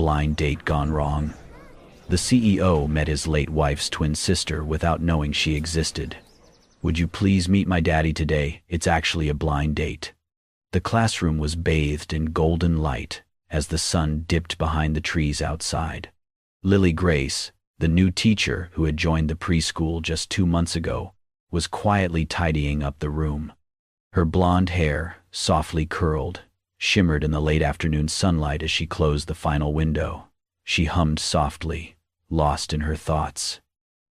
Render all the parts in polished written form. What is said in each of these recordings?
blind date gone wrong. The CEO met his late wife's twin sister without knowing she existed. "Would you please meet my daddy today? It's actually a blind date." The classroom was bathed in golden light as the sun dipped behind the trees outside. Lily Grace, the new teacher who had joined the preschool just 2 months ago, was quietly tidying up the room. Her blonde hair, softly curled, shimmered in the late afternoon sunlight as she closed the final window. She hummed softly, lost in her thoughts.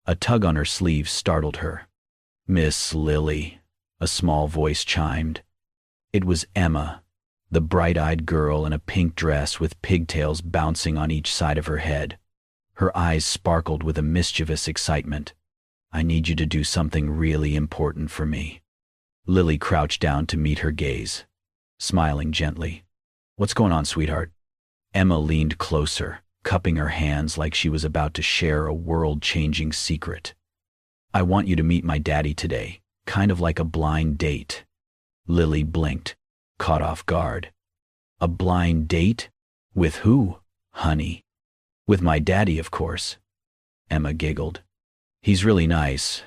A tug on her sleeve startled her. "Miss Lily," a small voice chimed. It was Emma, the bright-eyed girl in a pink dress with pigtails bouncing on each side of her head. Her eyes sparkled with a mischievous excitement. "I need you to do something really important for me." Lily crouched down to meet her gaze, smiling gently. "What's going on, sweetheart?" Emma leaned closer, cupping her hands like she was about to share a world-changing secret. "I want you to meet my daddy today, kind of like a blind date." Lily blinked, caught off guard. "A blind date? With who, honey?" "With my daddy, of course." Emma giggled. "He's really nice,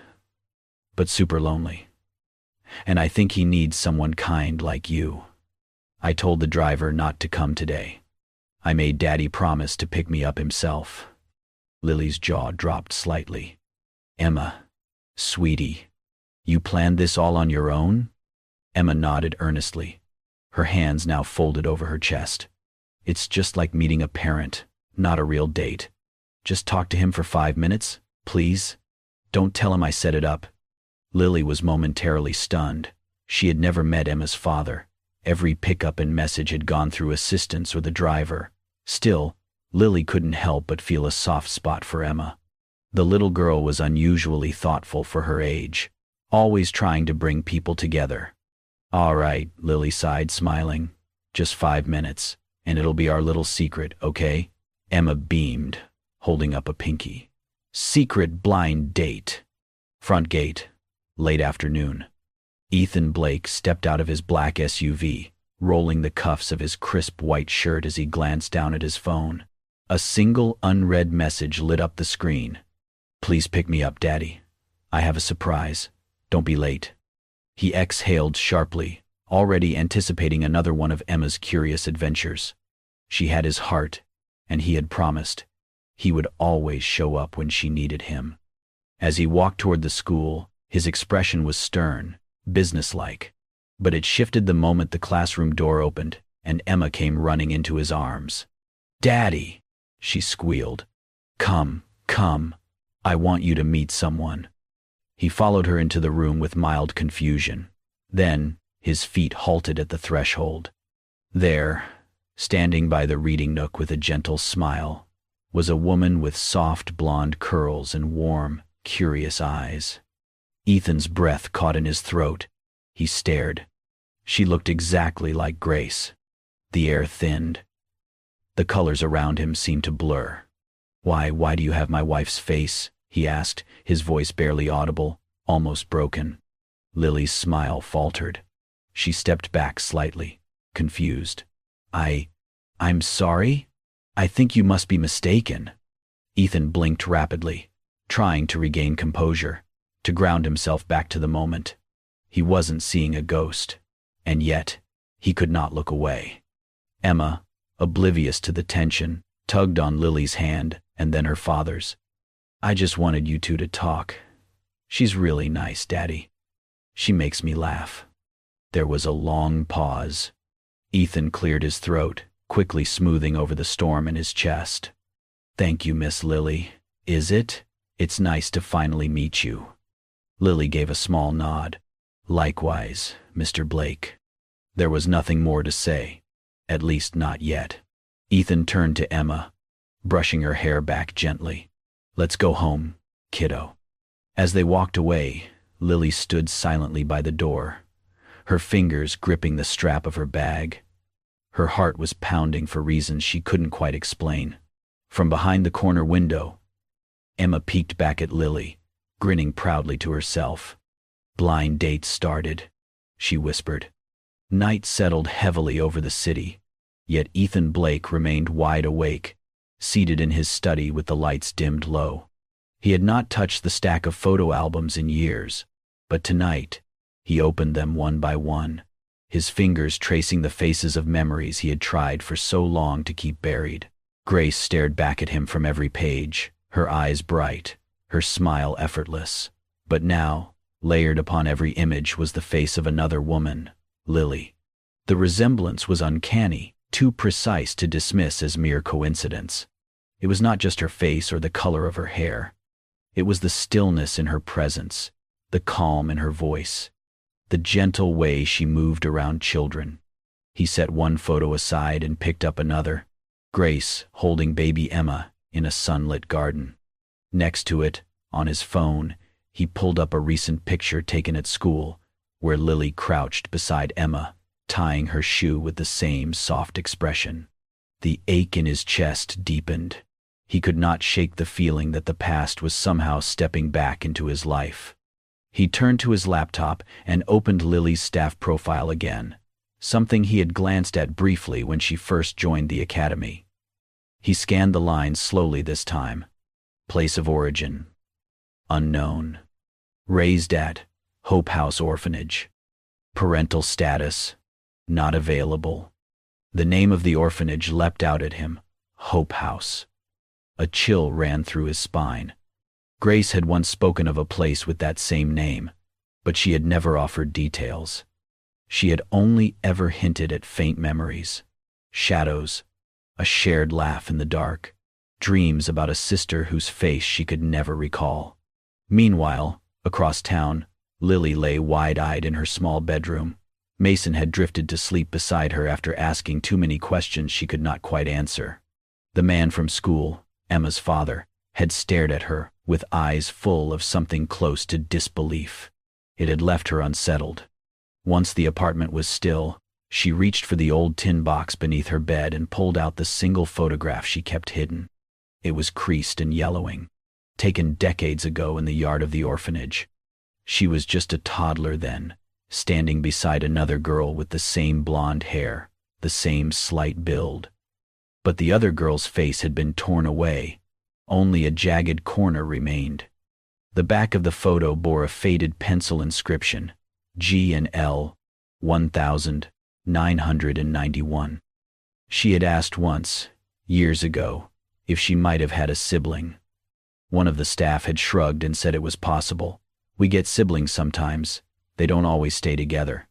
but super lonely. And I think he needs someone kind like you. I told the driver not to come today. I made Daddy promise to pick me up himself." Lily's jaw dropped slightly. "Emma, sweetie, you planned this all on your own?" Emma nodded earnestly, her hands now folded over her chest. "It's just like meeting a parent, not a real date. Just talk to him for 5 minutes, please. Don't tell him I set it up." Lily was momentarily stunned. She had never met Emma's father. Every pickup and message had gone through assistants or the driver. Still, Lily couldn't help but feel a soft spot for Emma. The little girl was unusually thoughtful for her age, always trying to bring people together. "All right," Lily sighed, smiling. "Just 5 minutes, and it'll be our little secret, okay?" Emma beamed, holding up a pinky. "Secret blind date." Front gate, late afternoon. Ethan Blake stepped out of his black SUV, rolling the cuffs of his crisp white shirt as he glanced down at his phone. A single unread message lit up the screen. "Please pick me up, Daddy. I have a surprise. Don't be late." He exhaled sharply, already anticipating another one of Emma's curious adventures. She had his heart, and he had promised. He would always show up when she needed him. As he walked toward the school, his expression was stern, businesslike. But it shifted the moment the classroom door opened, and Emma came running into his arms. "Daddy," she squealed. Come, I want you to meet someone." He followed her into the room with mild confusion. Then, his feet halted at the threshold. There, standing by the reading nook with a gentle smile, was a woman with soft blonde curls and warm, curious eyes. Ethan's breath caught in his throat. He stared. She looked exactly like Grace. The air thinned. The colors around him seemed to blur. Why do you have my wife's face?" he asked, his voice barely audible, almost broken. Lily's smile faltered. She stepped back slightly, confused. I'm sorry? I think you must be mistaken." Ethan blinked rapidly, trying to regain composure, to ground himself back to the moment. He wasn't seeing a ghost, and yet, he could not look away. Emma, oblivious to the tension, tugged on Lily's hand and then her father's. "I just wanted you two to talk. She's really nice, Daddy. She makes me laugh." There was a long pause. Ethan cleared his throat, quickly smoothing over the storm in his chest. "Thank you, Miss Lily. Is it? It's nice to finally meet you." Lily gave a small nod. "Likewise, Mr. Blake." There was nothing more to say, at least not yet. Ethan turned to Emma, brushing her hair back gently. "Let's go home, kiddo." As they walked away, Lily stood silently by the door, her fingers gripping the strap of her bag. Her heart was pounding for reasons she couldn't quite explain. From behind the corner window, Emma peeked back at Lily, grinning proudly to herself. "Blind date started," she whispered. Night settled heavily over the city, yet Ethan Blake remained wide awake, seated in his study with the lights dimmed low. He had not touched the stack of photo albums in years, but tonight, he opened them one by one, his fingers tracing the faces of memories he had tried for so long to keep buried. Grace stared back at him from every page, her eyes bright, her smile effortless. But now, layered upon every image was the face of another woman, Lily. The resemblance was uncanny, too precise to dismiss as mere coincidence. It was not just her face or the color of her hair. It was the stillness in her presence, the calm in her voice, the gentle way she moved around children. He set one photo aside and picked up another, Grace holding baby Emma in a sunlit garden. Next to it, on his phone, he pulled up a recent picture taken at school, where Lily crouched beside Emma, tying her shoe with the same soft expression. The ache in his chest deepened. He could not shake the feeling that the past was somehow stepping back into his life. He turned to his laptop and opened Lily's staff profile again, something he had glanced at briefly when she first joined the academy. He scanned the lines slowly this time. Place of origin, unknown. Raised at Hope House Orphanage. Parental status, not available. The name of the orphanage leapt out at him, Hope House. A chill ran through his spine. Grace had once spoken of a place with that same name, but she had never offered details. She had only ever hinted at faint memories, shadows, a shared laugh in the dark, dreams about a sister whose face she could never recall. Meanwhile, across town, Lily lay wide-eyed in her small bedroom. Mason had drifted to sleep beside her after asking too many questions she could not quite answer. The man from school, Emma's father, had stared at her with eyes full of something close to disbelief. It had left her unsettled. Once the apartment was still, she reached for the old tin box beneath her bed and pulled out the single photograph she kept hidden. It was creased and yellowing, taken decades ago in the yard of the orphanage. She was just a toddler then, standing beside another girl with the same blonde hair, the same slight build. But the other girl's face had been torn away. Only a jagged corner remained. The back of the photo bore a faded pencil inscription, G and L, 1991. She had asked once, years ago, if she might have had a sibling. One of the staff had shrugged and said it was possible. We get siblings sometimes. They don't always stay together.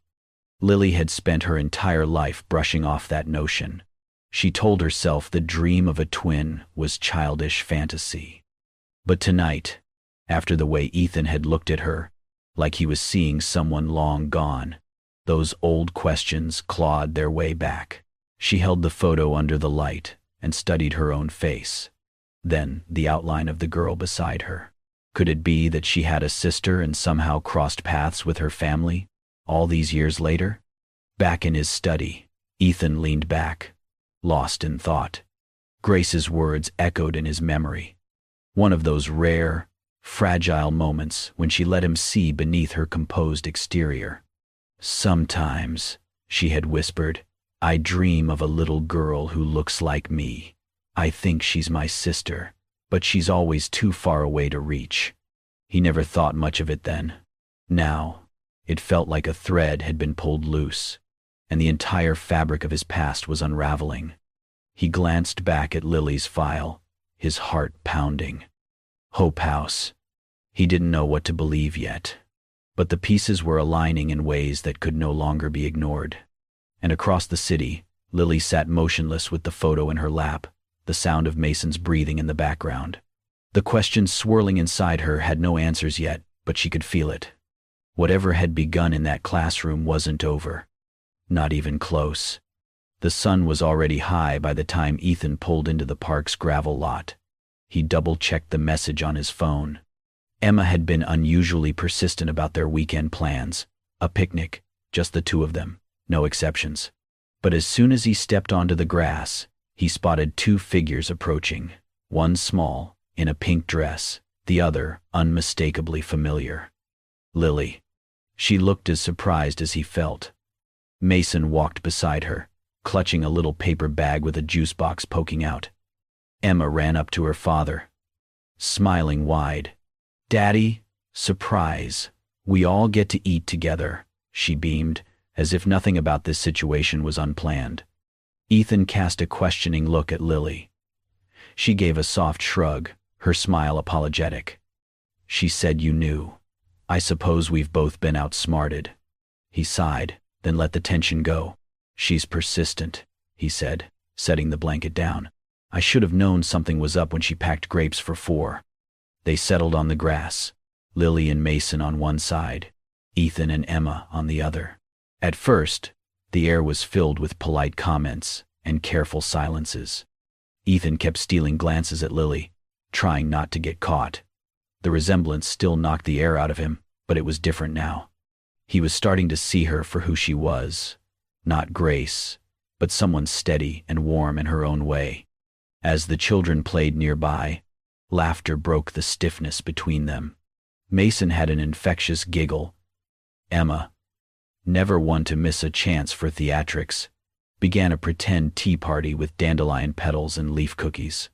Lily had spent her entire life brushing off that notion. She told herself the dream of a twin was childish fantasy. But tonight, after the way Ethan had looked at her, like he was seeing someone long gone, those old questions clawed their way back. She held the photo under the light and studied her own face, then the outline of the girl beside her. Could it be that she had a sister and somehow crossed paths with her family, all these years later? Back in his study, Ethan leaned back, lost in thought. Grace's words echoed in his memory. One of those rare, fragile moments when she let him see beneath her composed exterior. Sometimes, she had whispered, I dream of a little girl who looks like me. I think she's my sister, but she's always too far away to reach. He never thought much of it then. Now, it felt like a thread had been pulled loose, and the entire fabric of his past was unraveling. He glanced back at Lily's file, his heart pounding. Hope House. He didn't know what to believe yet, but the pieces were aligning in ways that could no longer be ignored. And across the city, Lily sat motionless with the photo in her lap, the sound of Mason's breathing in the background. The questions swirling inside her had no answers yet, but she could feel it. Whatever had begun in that classroom wasn't over. Not even close. The sun was already high by the time Ethan pulled into the park's gravel lot. He double-checked the message on his phone. Emma had been unusually persistent about their weekend plans. A picnic, just the two of them, no exceptions. But as soon as he stepped onto the grass, he spotted two figures approaching, one small, in a pink dress, the other unmistakably familiar. Lily. She looked as surprised as he felt. Mason walked beside her, clutching a little paper bag with a juice box poking out. Emma ran up to her father, smiling wide. "Daddy, surprise. We all get to eat together," she beamed, as if nothing about this situation was unplanned. Ethan cast a questioning look at Lily. She gave a soft shrug, her smile apologetic. "She said you knew. I suppose we've both been outsmarted." He sighed, then let the tension go. "She's persistent," he said, setting the blanket down. "I should have known something was up when she packed grapes for 4. They settled on the grass, Lily and Mason on one side, Ethan and Emma on the other. At first, the air was filled with polite comments and careful silences. Ethan kept stealing glances at Lily, trying not to get caught. The resemblance still knocked the air out of him, but it was different now. He was starting to see her for who she was, not Grace, but someone steady and warm in her own way. As the children played nearby, laughter broke the stiffness between them. Mason had an infectious giggle. Emma, never one to miss a chance for theatrics, began a pretend tea party with dandelion petals and leaf cookies.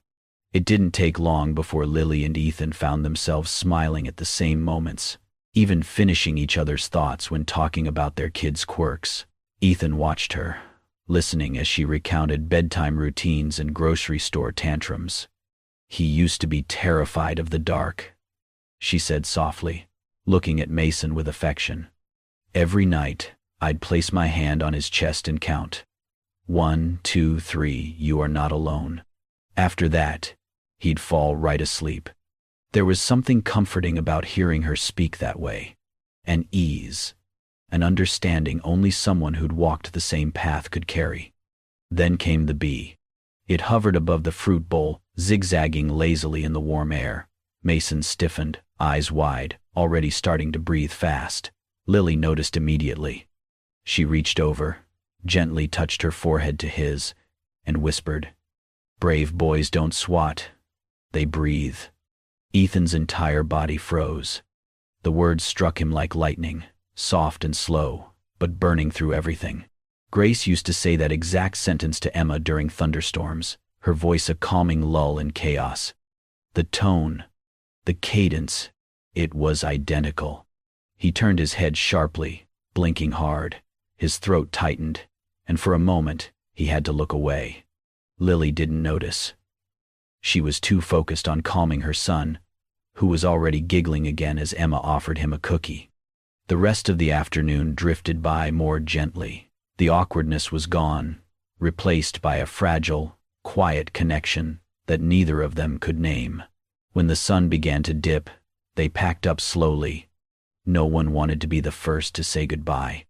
It didn't take long before Lily and Ethan found themselves smiling at the same moments, even finishing each other's thoughts when talking about their kids' quirks. Ethan watched her, listening as she recounted bedtime routines and grocery store tantrums. "He used to be terrified of the dark," she said softly, looking at Mason with affection. "Every night, I'd place my hand on his chest and count. 1, 2, 3, you are not alone. After that, he'd fall right asleep." There was something comforting about hearing her speak that way. An ease, an understanding only someone who'd walked the same path could carry. Then came the bee. It hovered above the fruit bowl, zigzagging lazily in the warm air. Mason stiffened, eyes wide, already starting to breathe fast. Lily noticed immediately. She reached over, gently touched her forehead to his, and whispered, "Brave boys don't swat. They breathe." Ethan's entire body froze. The words struck him like lightning, soft and slow, but burning through everything. Grace used to say that exact sentence to Emma during thunderstorms, her voice a calming lull in chaos. The tone, the cadence, it was identical. He turned his head sharply, blinking hard. His throat tightened, and for a moment, he had to look away. Lily didn't notice. She was too focused on calming her son, who was already giggling again as Emma offered him a cookie. The rest of the afternoon drifted by more gently. The awkwardness was gone, replaced by a fragile, quiet connection that neither of them could name. When the sun began to dip, they packed up slowly. No one wanted to be the first to say goodbye.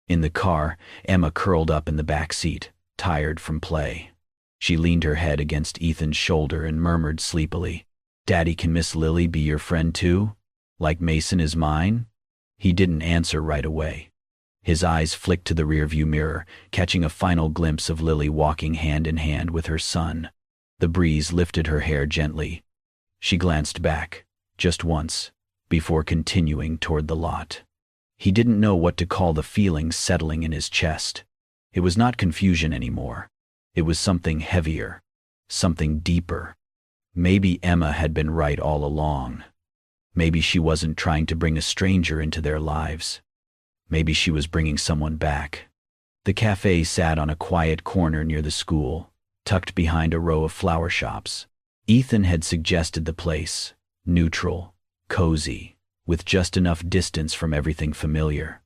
In the car, Emma curled up in the back seat, tired from play. She leaned her head against Ethan's shoulder and murmured sleepily, "Daddy, can Miss Lily be your friend too? Like Mason is mine?" He didn't answer right away. His eyes flicked to the rearview mirror, catching a final glimpse of Lily walking hand in hand with her son. The breeze lifted her hair gently. She glanced back, just once, before continuing toward the lot. He didn't know what to call the feeling settling in his chest. It was not confusion anymore. It was something heavier, something deeper. Maybe Emma had been right all along. Maybe she wasn't trying to bring a stranger into their lives. Maybe she was bringing someone back. The cafe sat on a quiet corner near the school, tucked behind a row of flower shops. Ethan had suggested the place, neutral, cozy, with just enough distance from everything familiar.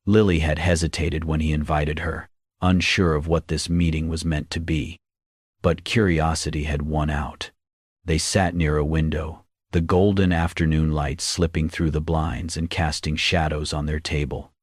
Lily had hesitated when he invited her, unsure of what this meeting was meant to be. But curiosity had won out. They sat near a window, the golden afternoon light slipping through the blinds and casting shadows on their table.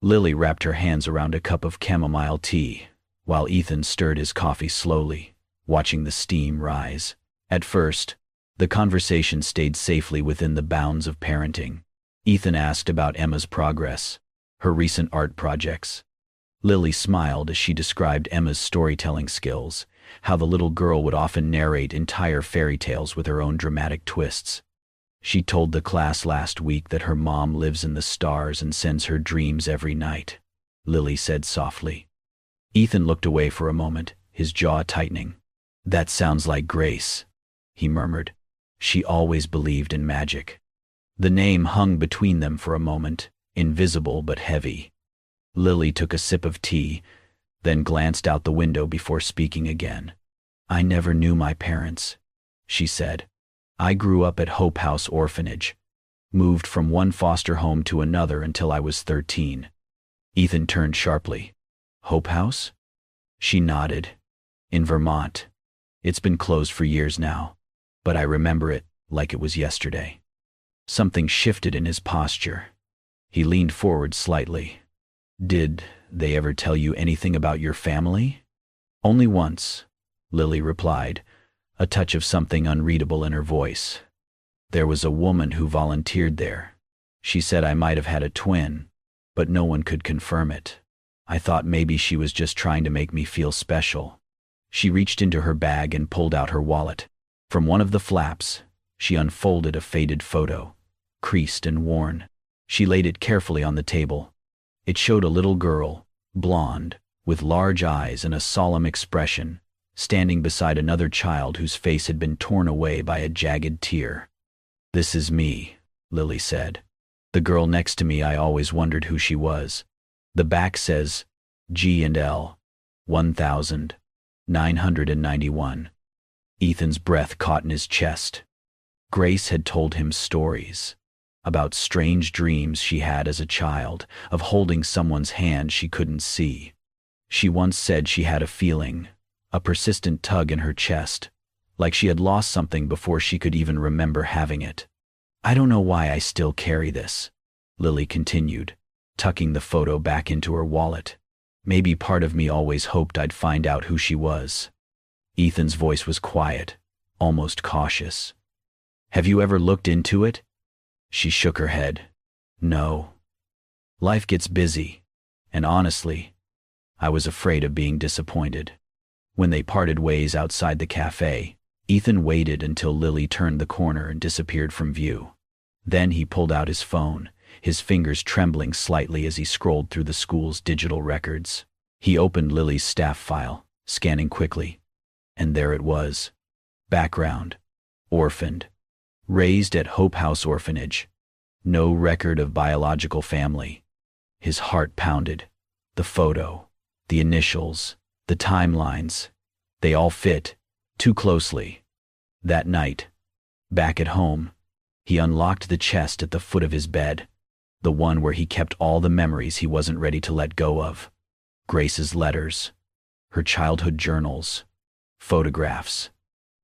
Lily wrapped her hands around a cup of chamomile tea, while Ethan stirred his coffee slowly, watching the steam rise. At first, the conversation stayed safely within the bounds of parenting. Ethan asked about Emma's progress, her recent art projects. Lily smiled as she described Emma's storytelling skills, how the little girl would often narrate entire fairy tales with her own dramatic twists. She told the class last week that her mom lives in the stars and sends her dreams every night, Lily said softly. Ethan looked away for a moment, his jaw tightening. That sounds like Grace, he murmured. She always believed in magic. The name hung between them for a moment, invisible but heavy. Lily took a sip of tea, then glanced out the window before speaking again. I never knew my parents, she said. I grew up at Hope House Orphanage, moved from one foster home to another until I was 13. Ethan turned sharply. Hope House? She nodded. In Vermont. It's been closed for years now, but I remember it like it was yesterday. Something shifted in his posture. He leaned forward slightly. Did they ever tell you anything about your family? Only once, Lily replied, a touch of something unreadable in her voice. There was a woman who volunteered there. She said I might have had a twin, but no one could confirm it. I thought maybe she was just trying to make me feel special. She reached into her bag and pulled out her wallet. From one of the flaps, she unfolded a faded photo, creased and worn. She laid it carefully on the table. It showed a little girl, blonde, with large eyes and a solemn expression, standing beside another child whose face had been torn away by a jagged tear. This is me, Lily said. The girl next to me, I always wondered who she was. The back says, G&L, 1991. Ethan's breath caught in his chest. Grace had told him stories about strange dreams she had as a child, of holding someone's hand she couldn't see. She once said she had a feeling, a persistent tug in her chest, like she had lost something before she could even remember having it. I don't know why I still carry this, Lily continued, tucking the photo back into her wallet. Maybe part of me always hoped I'd find out who she was. Ethan's voice was quiet, almost cautious. Have you ever looked into it? She shook her head. No. Life gets busy, and honestly, I was afraid of being disappointed. When they parted ways outside the cafe, Ethan waited until Lily turned the corner and disappeared from view. Then he pulled out his phone, his fingers trembling slightly as he scrolled through the school's digital records. He opened Lily's staff file, scanning quickly. And there it was. Background: orphaned. Raised at Hope House Orphanage. No record of biological family. His heart pounded. The photo, the initials, the timelines, they all fit, too closely. That night, back at home, he unlocked the chest at the foot of his bed, the one where he kept all the memories he wasn't ready to let go of. Grace's letters, her childhood journals, photographs.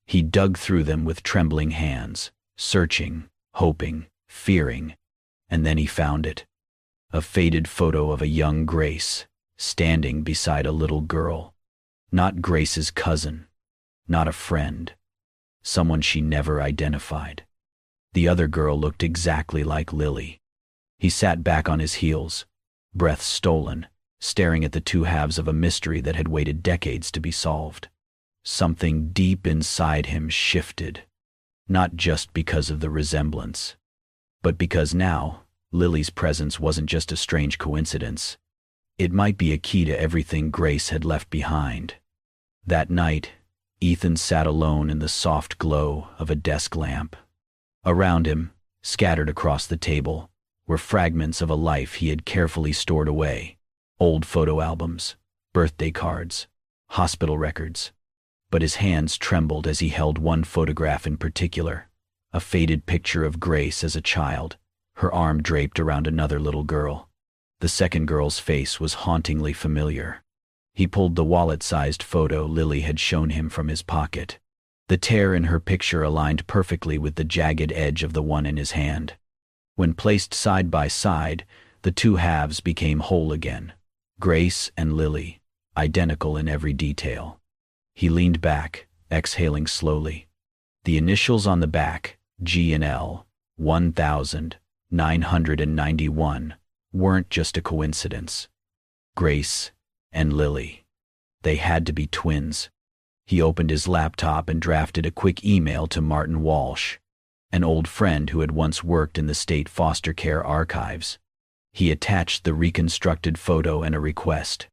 He dug through them with trembling hands, searching, hoping, fearing, and then he found it. A faded photo of a young Grace, standing beside a little girl. Not Grace's cousin, not a friend, someone she never identified. The other girl looked exactly like Lily. He sat back on his heels, breath stolen, staring at the two halves of a mystery that had waited decades to be solved. Something deep inside him shifted, not just because of the resemblance, but because now, Lily's presence wasn't just a strange coincidence. It might be a key to everything Grace had left behind. That night, Ethan sat alone in the soft glow of a desk lamp. Around him, scattered across the table, were fragments of a life he had carefully stored away. Old photo albums, birthday cards, hospital records. But his hands trembled as he held one photograph in particular, a faded picture of Grace as a child, her arm draped around another little girl. The second girl's face was hauntingly familiar. He pulled the wallet-sized photo Lily had shown him from his pocket. The tear in her picture aligned perfectly with the jagged edge of the one in his hand. When placed side by side, the two halves became whole again. Grace and Lily, identical in every detail. He leaned back, exhaling slowly. The initials on the back, G&L, 1991, weren't just a coincidence. Grace and Lily. They had to be twins. He opened his laptop and drafted a quick email to Martin Walsh, an old friend who had once worked in the state foster care archives. He attached the reconstructed photo and a request.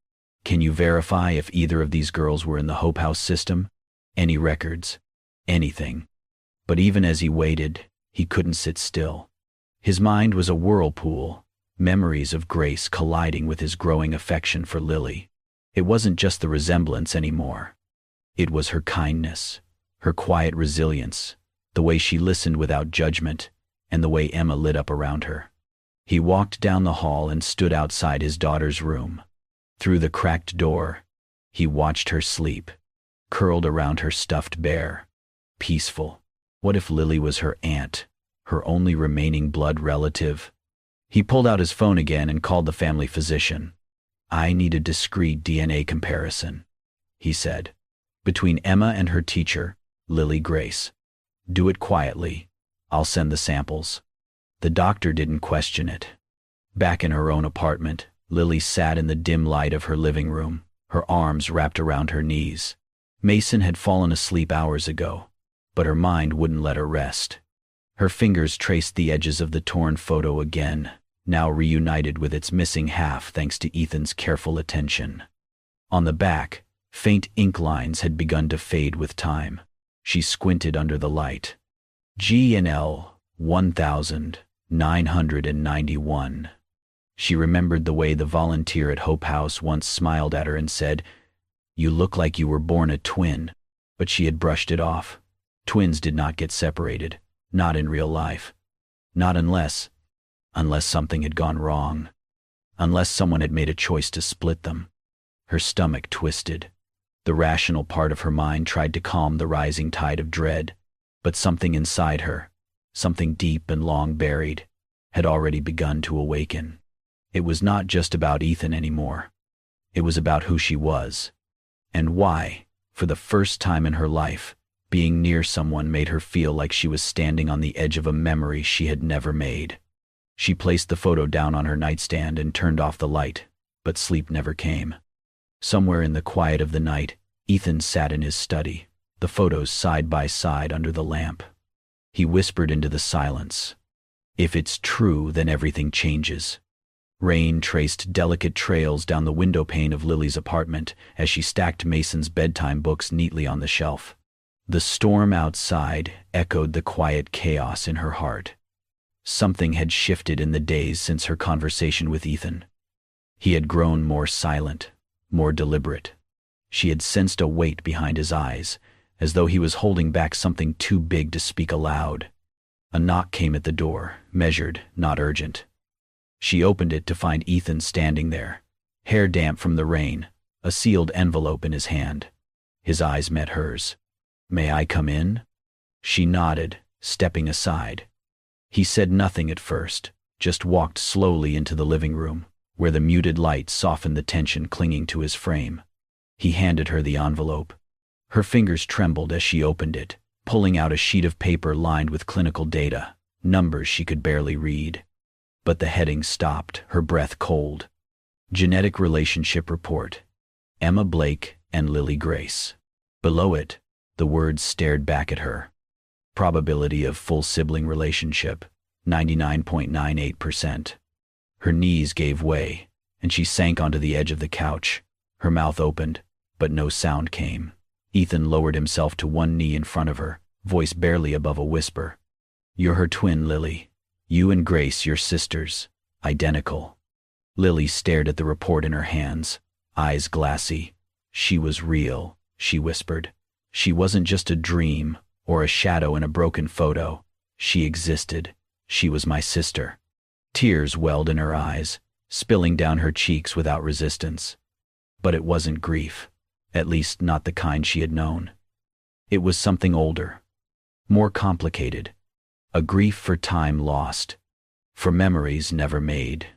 Can you verify if either of these girls were in the Hope House system? Any records? Anything. But even as he waited, he couldn't sit still. His mind was a whirlpool, memories of Grace colliding with his growing affection for Lily. It wasn't just the resemblance anymore. It was her kindness, her quiet resilience, the way she listened without judgment, and the way Emma lit up around her. He walked down the hall and stood outside his daughter's room. Through the cracked door, he watched her sleep, curled around her stuffed bear, peaceful. What if Lily was her aunt, her only remaining blood relative? He pulled out his phone again and called the family physician. "I need a discreet DNA comparison," he said, "between Emma and her teacher, Lily Grace. Do it quietly. I'll send the samples." The doctor didn't question it. Back in her own apartment, Lily sat in the dim light of her living room, her arms wrapped around her knees. Mason had fallen asleep hours ago, but her mind wouldn't let her rest. Her fingers traced the edges of the torn photo again, now reunited with its missing half thanks to Ethan's careful attention. On the back, faint ink lines had begun to fade with time. She squinted under the light. G&L 1991. She remembered the way the volunteer at Hope House once smiled at her and said, "You look like you were born a twin," but she had brushed it off. Twins did not get separated, not in real life. Not unless something had gone wrong. Unless someone had made a choice to split them. Her stomach twisted. The rational part of her mind tried to calm the rising tide of dread, but something inside her, something deep and long buried, had already begun to awaken. It was not just about Ethan anymore. It was about who she was, and why, for the first time in her life, being near someone made her feel like she was standing on the edge of a memory she had never made. She placed the photo down on her nightstand and turned off the light, but sleep never came. Somewhere in the quiet of the night, Ethan sat in his study, the photos side by side under the lamp. He whispered into the silence, "If it's true, then everything changes." Rain traced delicate trails down the windowpane of Lily's apartment as she stacked Mason's bedtime books neatly on the shelf. The storm outside echoed the quiet chaos in her heart. Something had shifted in the days since her conversation with Ethan. He had grown more silent, more deliberate. She had sensed a weight behind his eyes, as though he was holding back something too big to speak aloud. A knock came at the door, measured, not urgent. She opened it to find Ethan standing there, hair damp from the rain, a sealed envelope in his hand. His eyes met hers. "May I come in?" She nodded, stepping aside. He said nothing at first, just walked slowly into the living room, where the muted light softened the tension clinging to his frame. He handed her the envelope. Her fingers trembled as she opened it, pulling out a sheet of paper lined with clinical data, numbers she could barely read. But the heading stopped, her breath cold. Genetic Relationship Report. Emma Blake and Lily Grace. Below it, the words stared back at her. Probability of full sibling relationship, 99.98%. Her knees gave way, and she sank onto the edge of the couch. Her mouth opened, but no sound came. Ethan lowered himself to one knee in front of her, voice barely above a whisper. "You're her twin, Lily. You and Grace, your sisters, identical." Lily stared at the report in her hands, eyes glassy. "She was real," she whispered. "She wasn't just a dream or a shadow in a broken photo. She existed. She was my sister." Tears welled in her eyes, spilling down her cheeks without resistance. But it wasn't grief, at least not the kind she had known. It was something older, more complicated. A grief for time lost, for memories never made.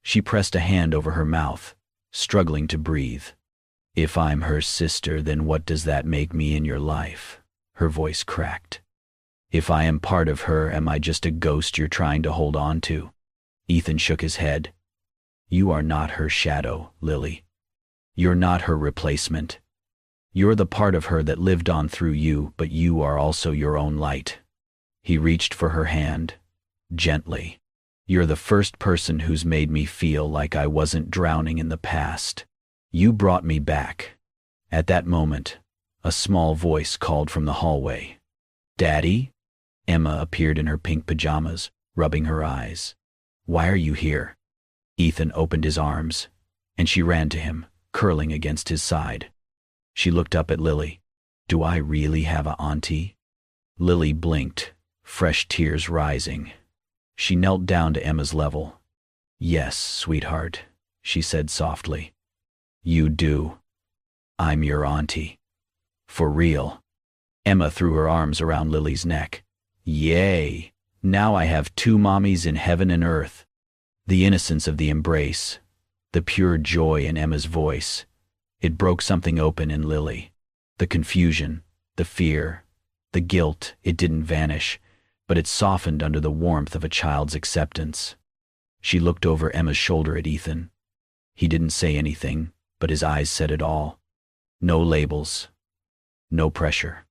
She pressed a hand over her mouth, struggling to breathe. "If I'm her sister, then what does that make me in your life?" Her voice cracked. "If I am part of her, am I just a ghost you're trying to hold on to?" Ethan shook his head. "You are not her shadow, Lily. You're not her replacement. You're the part of her that lived on through you, but you are also your own light." He reached for her hand, gently. "You're the first person who's made me feel like I wasn't drowning in the past. You brought me back." At that moment, A small voice called from the hallway. "Daddy?" Emma appeared in her pink pajamas, rubbing her eyes. "Why are you here?" Ethan opened his arms, and she ran to him, curling against his side. She looked up at Lily. "Do I really have a auntie?" Lily blinked, fresh tears rising. She knelt down to Emma's level. "Yes, sweetheart," she said softly. "You do. I'm your auntie. For real." Emma threw her arms around Lily's neck. "Yay! Now I have two mommies in heaven and earth." The innocence of the embrace, the pure joy in Emma's voice, it broke something open in Lily. The confusion, the fear, the guilt, it didn't vanish, but it softened under the warmth of a child's acceptance. She looked over Emma's shoulder at Ethan. He didn't say anything, but his eyes said it all. No labels, no pressure,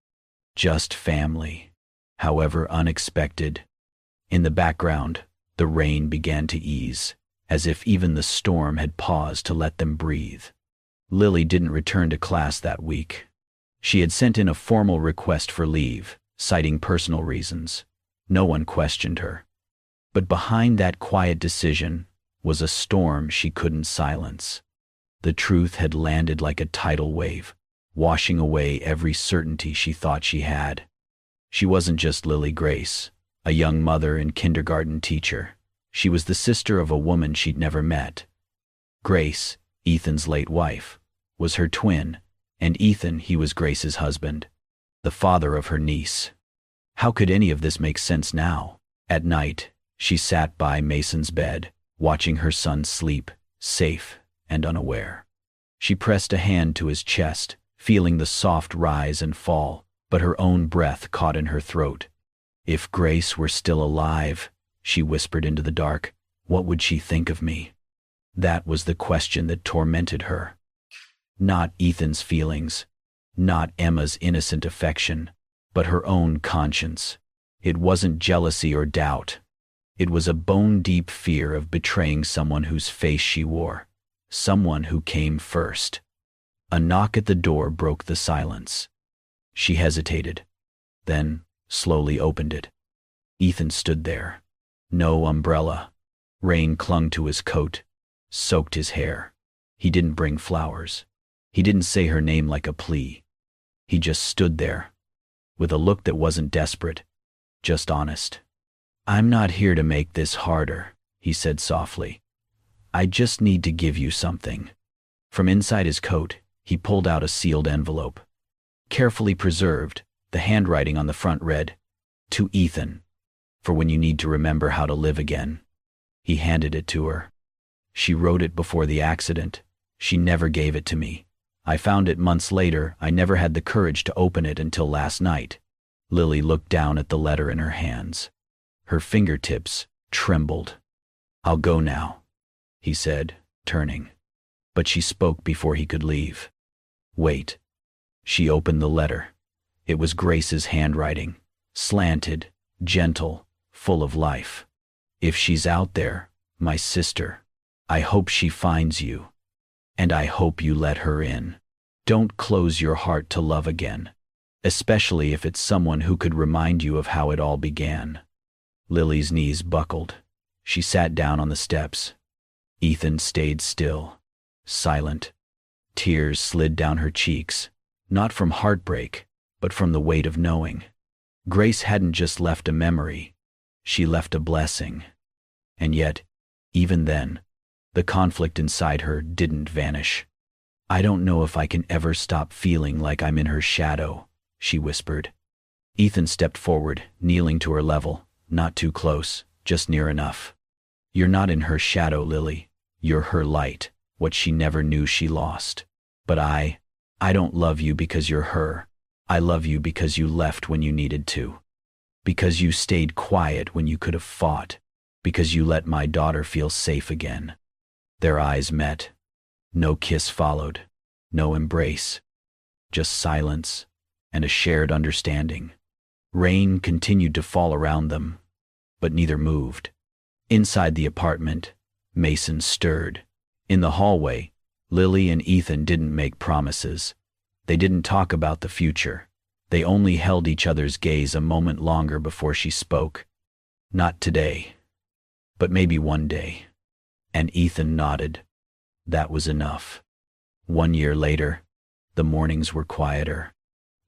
just family, however unexpected. In the background, the rain began to ease, as if even the storm had paused to let them breathe. Lily didn't return to class that week. She had sent in a formal request for leave, citing personal reasons. No one questioned her. But behind that quiet decision was a storm she couldn't silence. The truth had landed like a tidal wave, washing away every certainty she thought she had. She wasn't just Lily Grace, a young mother and kindergarten teacher. She was the sister of a woman she'd never met. Grace, Ethan's late wife, was her twin, and Ethan, he was Grace's husband, the father of her niece. How could any of this make sense now? At night, she sat by Mason's bed, watching her son sleep, safe and unaware. She pressed a hand to his chest, feeling the soft rise and fall, but her own breath caught in her throat. If Grace were still alive, she whispered into the dark, what would she think of me? That was the question that tormented her. Not Ethan's feelings, not Emma's innocent affection, but her own conscience. It wasn't jealousy or doubt. It was a bone-deep fear of betraying someone whose face she wore, someone who came first. A knock at the door broke the silence. She hesitated, then slowly opened it. Ethan stood there. No umbrella. Rain clung to his coat, soaked his hair. He didn't bring flowers. He didn't say her name like a plea. He just stood there, with a look that wasn't desperate, just honest. "I'm not here to make this harder," he said softly. "I just need to give you something." From inside his coat, he pulled out a sealed envelope. Carefully preserved, the handwriting on the front read, "To Ethan, for when you need to remember how to live again." He handed it to her. "She wrote it before the accident. She never gave it to me. I found it months later. I never had the courage to open it until last night." Lily looked down at the letter in her hands. Her fingertips trembled. "I'll go now," he said, turning. But she spoke before he could leave. "Wait." She opened the letter. It was Grace's handwriting, slanted, gentle, full of life. "If she's out there, my sister, I hope she finds you. And I hope you let her in. Don't close your heart to love again, especially if it's someone who could remind you of how it all began." Lily's knees buckled. She sat down on the steps. Ethan stayed still, silent. Tears slid down her cheeks, not from heartbreak, but from the weight of knowing. Grace hadn't just left a memory, she left a blessing. And yet, even then, the conflict inside her didn't vanish. "I don't know if I can ever stop feeling like I'm in her shadow," she whispered. Ethan stepped forward, kneeling to her level, not too close, just near enough. "You're not in her shadow, Lily. You're her light, what she never knew she lost. But I don't love you because you're her. I love you because you left when you needed to. Because you stayed quiet when you could have fought. Because you let my daughter feel safe again." Their eyes met. No kiss followed, no embrace, just silence and a shared understanding. Rain continued to fall around them, but neither moved. Inside the apartment, Mason stirred. In the hallway, Lily and Ethan didn't make promises. They didn't talk about the future. They only held each other's gaze a moment longer before she spoke. Not today, but maybe one day. And Ethan nodded. That was enough. 1 year later, the mornings were quieter.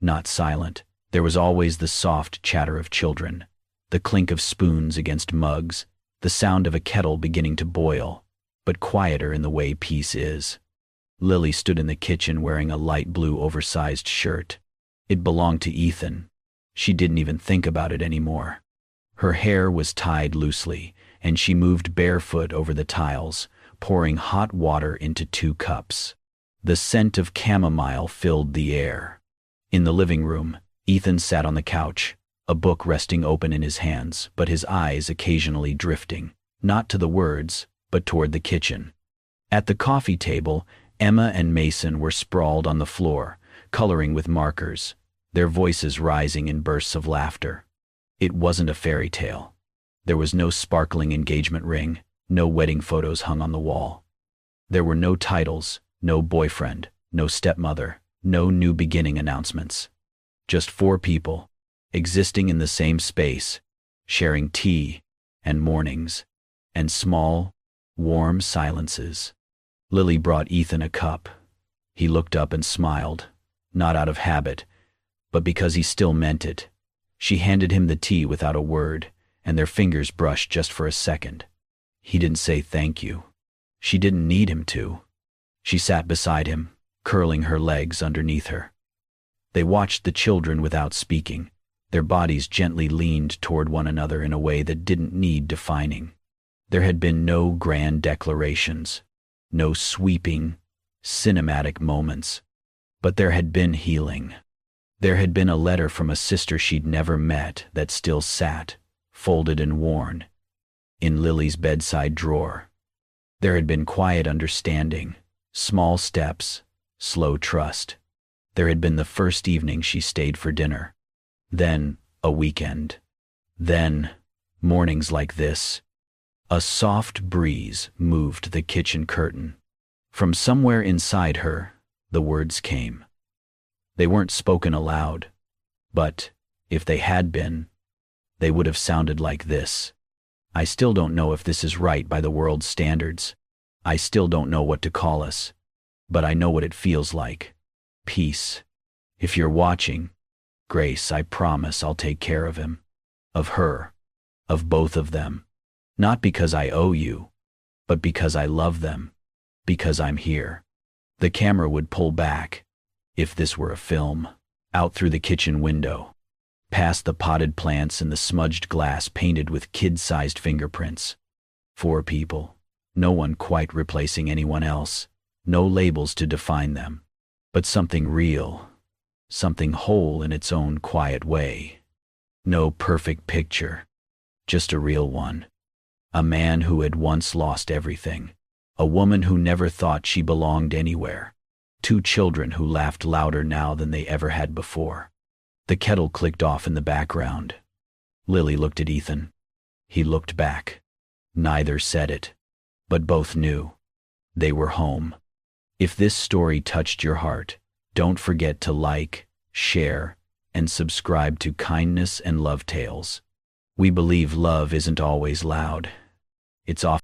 Not silent. There was always the soft chatter of children, the clink of spoons against mugs, the sound of a kettle beginning to boil, but quieter in the way peace is. Lily stood in the kitchen wearing a light blue oversized shirt. It belonged to Ethan. She didn't even think about it anymore. Her hair was tied loosely, and she moved barefoot over the tiles, pouring hot water into 2 cups. The scent of chamomile filled the air. In the living room, Ethan sat on the couch, a book resting open in his hands, but his eyes occasionally drifting, not to the words, but toward the kitchen. At the coffee table, Emma and Mason were sprawled on the floor, coloring with markers, their voices rising in bursts of laughter. It wasn't a fairy tale. There was no sparkling engagement ring, no wedding photos hung on the wall. There were no titles, no boyfriend, no stepmother, no new beginning announcements. Just 4 people, existing in the same space, sharing tea and mornings and small, warm silences. Lily brought Ethan a cup. He looked up and smiled, not out of habit, but because he still meant it. She handed him the tea without a word, and their fingers brushed just for a second. He didn't say thank you. She didn't need him to. She sat beside him, curling her legs underneath her. They watched the children without speaking. Their bodies gently leaned toward one another in a way that didn't need defining. There had been no grand declarations, no sweeping, cinematic moments, but there had been healing. There had been a letter from a sister she'd never met that still sat, folded and worn, in Lily's bedside drawer. There had been quiet understanding, small steps, slow trust. There had been the first evening she stayed for dinner. Then, a weekend. Then, mornings like this. A soft breeze moved the kitchen curtain. From somewhere inside her, the words came. They weren't spoken aloud, but, if they had been, they would have sounded like this. I still don't know if this is right by the world's standards. I still don't know what to call us, but I know what it feels like. Peace. If you're watching, Grace, I promise I'll take care of him. Of her. Of both of them. Not because I owe you, but because I love them. Because I'm here. The camera would pull back, if this were a film, out through the kitchen window, past the potted plants and the smudged glass painted with kid-sized fingerprints. 4 people. No one quite replacing anyone else. No labels to define them. But something real. Something whole in its own quiet way. No perfect picture. Just a real one. A man who had once lost everything. A woman who never thought she belonged anywhere. 2 children who laughed louder now than they ever had before. The kettle clicked off in the background. Lily looked at Ethan. He looked back. Neither said it, but both knew. They were home. If this story touched your heart, don't forget to like, share, and subscribe to Kindness and Love Tales. We believe love isn't always loud. It's often